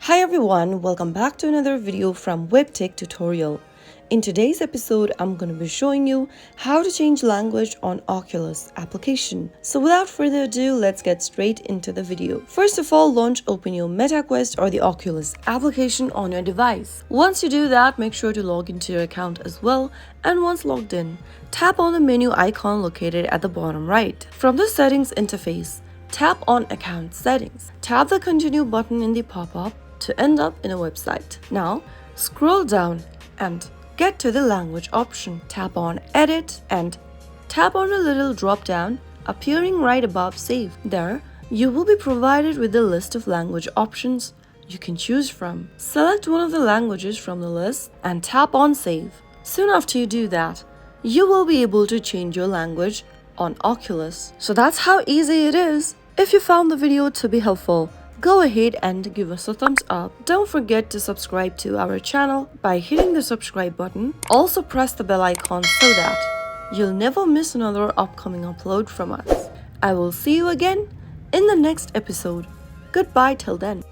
Hi everyone, welcome back to another video from Webtech Tutorial. In today's episode, I'm going to be showing you how to change language on Oculus application. So without further ado, let's get straight into the video. First of all, open your MetaQuest or the Oculus application on your device. Once you do that, make sure to log into your account as well, and once logged in, tap on the menu icon located at the bottom right. From the settings interface, tap on Account Settings. Tap the Continue button in the pop-up to end up in a website. Now, scroll down and get to the language option. Tap on Edit and tap on a little drop-down appearing right above Save. There, you will be provided with a list of language options you can choose from. Select one of the languages from the list and tap on Save. Soon after you do that, you will be able to change your language on Oculus. So that's how easy it is. If you found the video to be helpful, go ahead and give us a thumbs up. Don't forget to subscribe to our channel by hitting the subscribe button. Also press the bell icon so that you'll never miss another upcoming upload from us. I will see you again in the next episode. Goodbye till then.